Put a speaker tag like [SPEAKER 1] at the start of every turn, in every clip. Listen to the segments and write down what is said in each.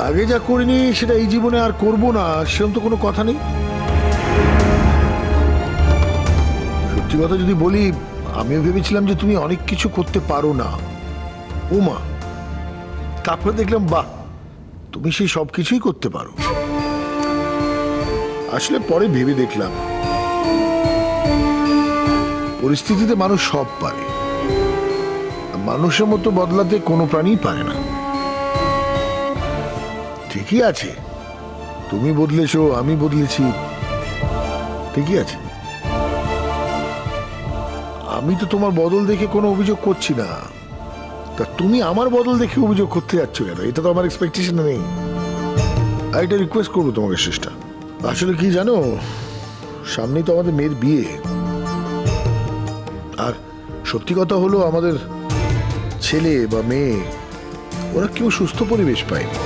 [SPEAKER 1] আগে যা করিনি সেটা এই জীবনে আর করব না, সেরকম তো কোনো কথা নেই। সত্যি কথা যদি বলি, আমিও ভেবেছিলাম যে তুমি অনেক কিছু করতে পারো না উমা। তারপরে দেখলাম বাহ, তুমি সেই সব কিছুই করতে পারো। আসলে পরে ভেবে দেখলাম পরিস্থিতিতে মানুষ সব পারে, মানুষের মতো বদলাতে কোনো প্রাণীই পারে না। ঠিকই আছে, তুমি বদলেছো, আমি বদলেছি, ঠিকই আছে। আমি তো তোমার বদল দেখে কোনো অভিযোগ করছি না, তা তুমি আমার বদল দেখে অভিযোগ করতে যাচ্ছ কেন? এটা তো আমার এক্সপেকটেশন নেই। আর এটা রিকোয়েস্ট করবো তোমাকে শেষটা, আসলে কি জানো, সামনেই তো আমাদের মেয়ের বিয়ে, আর সত্যি কথা হলো আমাদের ছেলে বা মেয়ে ওরা কেউ সুস্থ পরিবেশ পায়নি।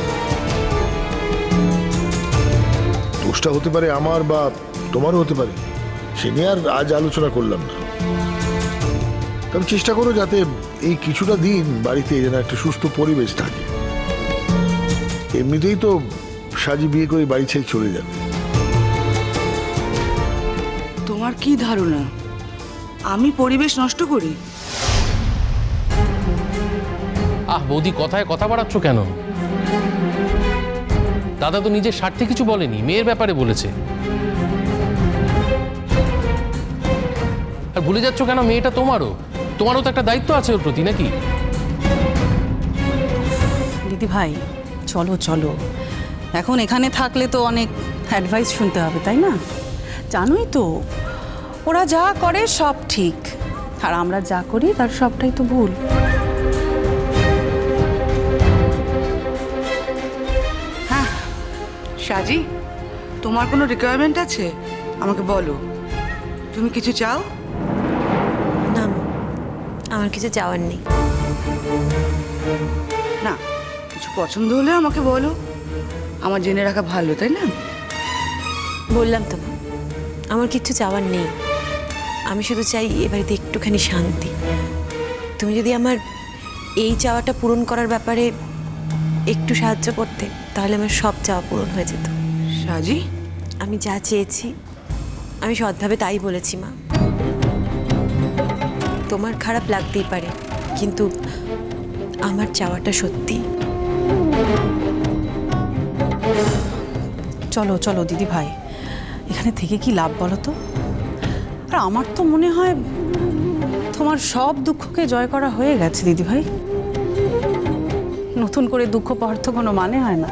[SPEAKER 1] দোষটা হতে পারে আমার বা তোমারও হতে পারে, সে নিয়ে আর আজ আলোচনা করলাম না। তবে চেষ্টা করো যাতে এই কিছুটা দিন বাড়িতে যেন একটা সুস্থ পরিবেশ থাকে। এমনিতেই তো সাজি বিয়ে করে বাড়ি ছেড়ে চলে যাবে।
[SPEAKER 2] তোমার কি ধারণা আমি পরিবেশ নষ্ট করি?
[SPEAKER 3] বৌদি কথায় কথা বাড়াচ্ছ কেন? দাদা তো নিজের স্বার্থে কিছু বলেনি, মেয়ের ব্যাপারে বলেছে। আর ভুলে যাচ্ছ কেন, মেয়েটা তোমারও তো একটা দায়িত্ব আছে ওর প্রতি, নাকি?
[SPEAKER 4] দিদি ভাই চলো চলো, এখন এখানে থাকলে তো অনেক অ্যাডভাইস শুনতে হবে, তাই না? জানোই তো ওরা যা করে সব ঠিক, আর আমরা যা করি তার সবটাই তো ভুল।
[SPEAKER 2] হ্যাঁ সাজি, তোমার কোনো রিকোয়ারমেন্ট আছে আমাকে বলো। তুমি কিছু চাও?
[SPEAKER 5] না আমার কিছু চাওয়ার নেই।
[SPEAKER 2] না, কিছু পছন্দ হলে আমাকে বলো, আমার জেনে রাখা ভালো, তাই না?
[SPEAKER 5] বললাম তো আমার কিচ্ছু চাওয়ার নেই, আমি শুধু চাই এ বাড়িতে একটুখানি শান্তি। তুমি যদি আমার এই চাওয়াটা পূরণ করার ব্যাপারে একটু সাহায্য করতে, তাহলে আমার সব চাওয়া পূরণ হয়ে যেত।
[SPEAKER 2] সাজি,
[SPEAKER 5] আমি যা চেয়েছি আমি সৎভাবে তাই বলেছি মা। তোমার খারাপ লাগতেই পারে, কিন্তু আমার চাওয়াটা সত্যি।
[SPEAKER 4] চলো চলো দিদি ভাই, এখানে থেকে কি লাভ বলো তো? আর আমার তো মনে হয় তোমার সব দুঃখকে জয় করা হয়ে গেছে দিদি ভাই। নতুন করে দুঃখ পাওয়ার তো কোনো মানে হয় না।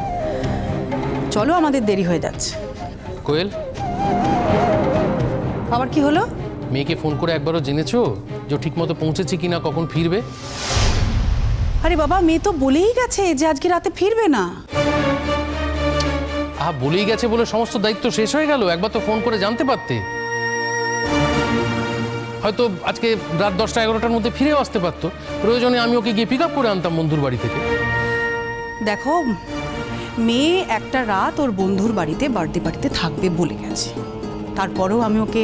[SPEAKER 4] চলো, আমাদের দেরি হয়ে যাচ্ছে।
[SPEAKER 3] কোয়েল,
[SPEAKER 4] আবার কি হলো?
[SPEAKER 3] মেয়েকে ফোন করে একবারও জেনেছো যে ঠিক মতো পৌঁছেছে কিনা, কখন ফিরবে?
[SPEAKER 4] আরে বাবা, মেয়ে তো বলেই গেছে যে আজকে রাতে ফিরবে না।
[SPEAKER 3] বলেই গেছে বলে সমস্ত দায়িত্ব শেষ হয়ে গেল? একবার তো ফোন করে জানতে পারতে। হয়তো আজকে রাত 10টা-11টার মধ্যে ফিরেও আসতে পারতো। প্রয়োজনে আমি ওকে গিয়ে পিক আপ করে আনতাম বন্ধুর বাড়ি থেকে।
[SPEAKER 4] দেখো, মেয়ে একটা রাত ওর বন্ধুর বাড়িতে বার্থডে পার্টিতে থাকবে বলে গেছে, তারপরেও আমি ওকে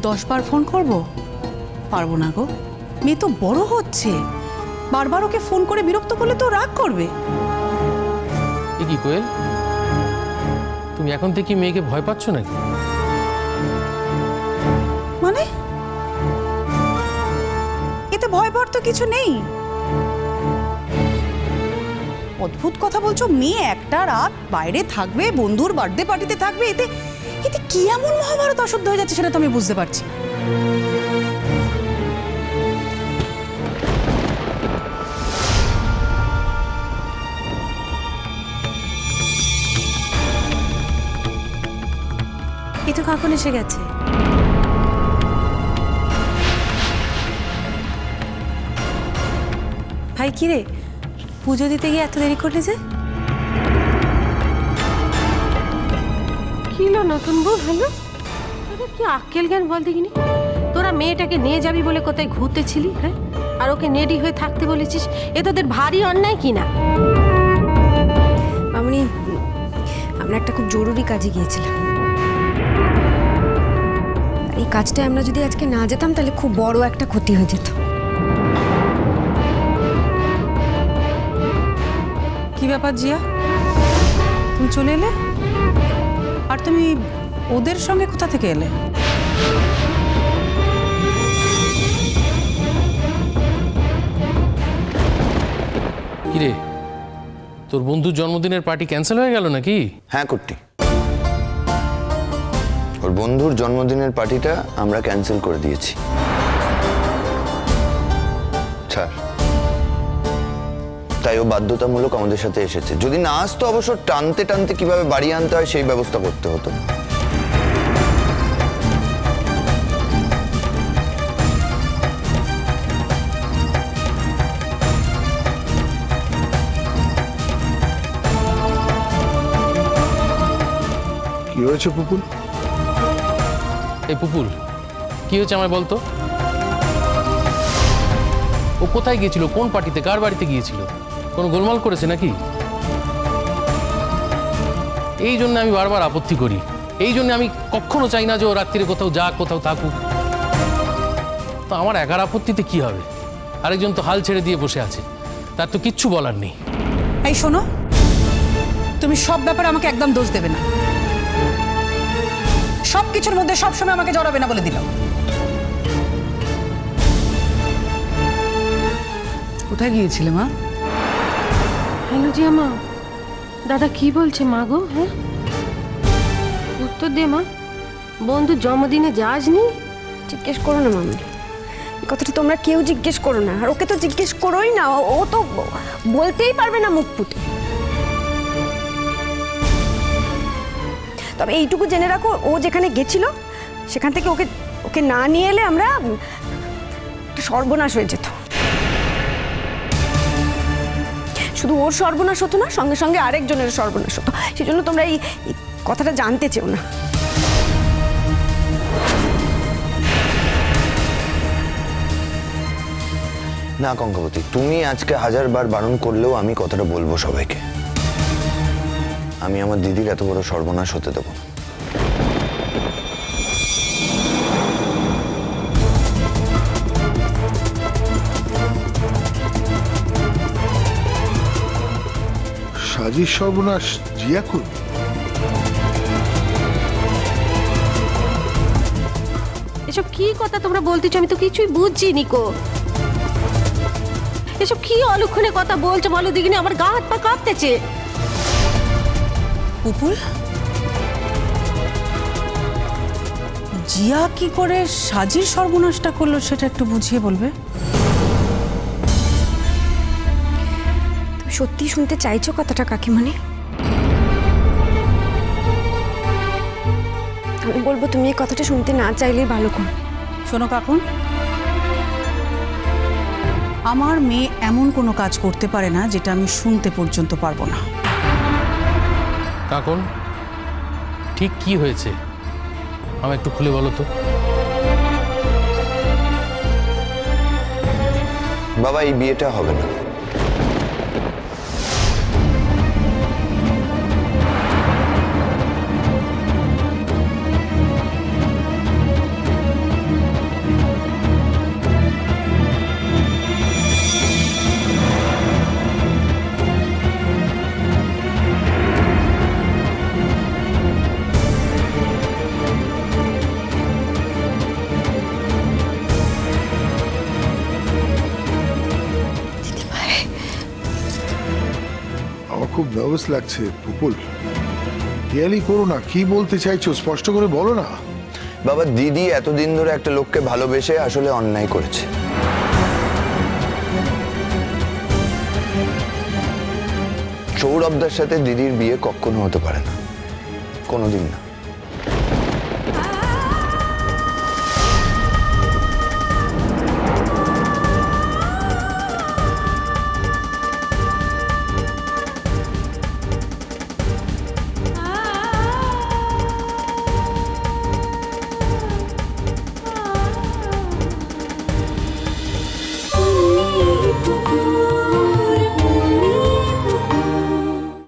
[SPEAKER 4] 10 বার ফোন করব? পারবো না গো। মেয়ে তো বড় হচ্ছে, বারবার ওকে ফোন করে বিরক্ত করলে তো রাগ করবে।
[SPEAKER 3] এ কি কোয়েল, তুমি এখন থেকে মেয়েকে ভয় পাচ্ছ নাকি?
[SPEAKER 4] মানে এতে ভয় পাওয়ার তো কিছু নেই। অদ্ভুত কথা বলছো। মেয়ে একটা রাত বাইরে থাকবে, বন্ধুর বার্থডে পার্টিতে থাকবে, এতে এতে কি এমন মহাভারত অশুদ্ধ হয়ে যাচ্ছে সেটা তো আমি বুঝতে পারছি না।
[SPEAKER 5] এই তো কখন এসে গেছে। ভাই কি রে, পুজো দিতে গিয়ে এত দেরি করলে যে?
[SPEAKER 6] কি হলো নতুন বউ? হলো কি আক্কেল জ্ঞান বল দেখিনি। তোরা মেয়েটাকে নিয়ে যাবি বলে কোথায় ঘুরতেছিলি, হ্যাঁ? আর ওকে নেডি হয়ে থাকতে বলেছিস, এ তোদের ভারী অন্যায় কিনা?
[SPEAKER 5] মামনি, আমরা একটা খুব জরুরি কাজে গিয়েছিলাম। এই কাজটা আমরা যদি আজকে না যেতাম তাহলে খুব বড় একটা ক্ষতি হয়ে যেত।
[SPEAKER 4] কি ব্যাপার জিয়া? চলে এলে? আর তুমি ওদের সঙ্গে কোথা থেকে এলে?
[SPEAKER 3] কিরে, তোর বন্ধুর জন্মদিনের পার্টি ক্যান্সেল হয়ে গেল নাকি?
[SPEAKER 7] হ্যাঁ কুট্টি, ওর বন্ধুর জন্মদিনের পার্টিটা আমরা ক্যান্সেল করে দিয়েছি। ছাড়, তাই ও বাধ্যতামূলক আমাদের সাথে এসেছে। যদি না আসতো অবশ্য টানতে টানতে কিভাবে বাড়ি আনতে হয় সেই ব্যবস্থা করতে হতো।
[SPEAKER 1] কি হয়েছে পুপুল?
[SPEAKER 3] এই পুপুল, কি হয়েছে আমায় বলতো? ও কোথায় গিয়েছিল? কোন পার্টিতে? কার বাড়িতে গিয়েছিল? কোনো গোলমাল করেছে নাকি? এই জন্য আমি বারবার আপত্তি করি। এই জন্য আমি কখনো চাই না যে ও রাত্রিরে কোথাও যাক, কোথাও থাকুক। তো আমার একার আপত্তিতে কি হবে? আরেকজন তো হাল ছেড়ে দিয়ে বসে আছে, তার তো কিচ্ছু বলার নেই।
[SPEAKER 4] এই শোনো, তুমি সব ব্যাপারে আমাকে একদম দোষ দেবে না। সব কিছুর মধ্যে সবসময় আমাকে জড়াবে না বলে দিলাম।
[SPEAKER 2] কোথায় গিয়েছিলে মা?
[SPEAKER 6] হ্যালো জি মা, দাদা কি বলছে মা গো? হ্যাঁ, উত্তর দে মা। বন্ধুর জন্মদিনে যাসনি?
[SPEAKER 8] জিজ্ঞেস করো না মামনি, এই কথাটা তোমরা কেউ জিজ্ঞেস করো না। আর ওকে তো জিজ্ঞেস করোই না, ও তো বলতেই পারবে না মুখ ফুটে। তবে এইটুকু জেনে রাখো, ও যেখানে গেছিল সেখান থেকে ওকে ওকে না নিয়ে এলে আমরা একটা সর্বনাশ হয়ে যেত। শুধু ওর সর্বনাশ হতো না, সঙ্গে সঙ্গে আরেকজনের সর্বনাশ হতো। সেই জন্য তোমরা এই কথাটা জানতে চেও না।
[SPEAKER 7] না কঙ্কাবতী, তুমি আজকে 1000 বার বারণ করলেও আমি কথাটা বলবো সবাইকে। আমি আমার দিদির এত বড় সর্বনাশ হতে দেবো না।
[SPEAKER 1] সাজির সর্বনাশ জিয়া করবে?
[SPEAKER 6] এসব কি কথা তোমরা বলতেছো? আমি তো কিছুই বুঝছি নিকো। এসব কি অলক্ষণে কথা বলছো বলো দেখিনি? আমার গা হাত পা কাঁপতেছে।
[SPEAKER 4] পুপুল, জিয়া কি করে সাজির সর্বনাশটা করলো সেটা একটু বুঝিয়ে বলবে?
[SPEAKER 8] তুমি সত্যি শুনতে চাইছো কথাটা কাকিমণি? আমি বলবো তুমি এই কথাটা শুনতে না চাইলেই ভালো করো।
[SPEAKER 4] শোনো কাকুন, আমার মেয়ে এমন কোনো কাজ করতে পারে না যেটা আমি শুনতে পর্যন্ত পারবো না।
[SPEAKER 3] কাকন, ঠিক কি হয়েছে আমায় একটু খুলে বলো তো।
[SPEAKER 7] বাবা, এই বিয়েটা হবে না।
[SPEAKER 1] আমার খুব নার্ভাস লাগছে পুপুল। ইয়ালি করো না, কি বলতে চাইছো স্পষ্ট করে বলো না।
[SPEAKER 7] বাবা, দিদি এতদিন ধরে একটা লোককে ভালোবেসে আসলে অন্যায় করেছে। সৌরভদার সাথে দিদির বিয়ে কখনো হতে পারে না, কোনোদিন না।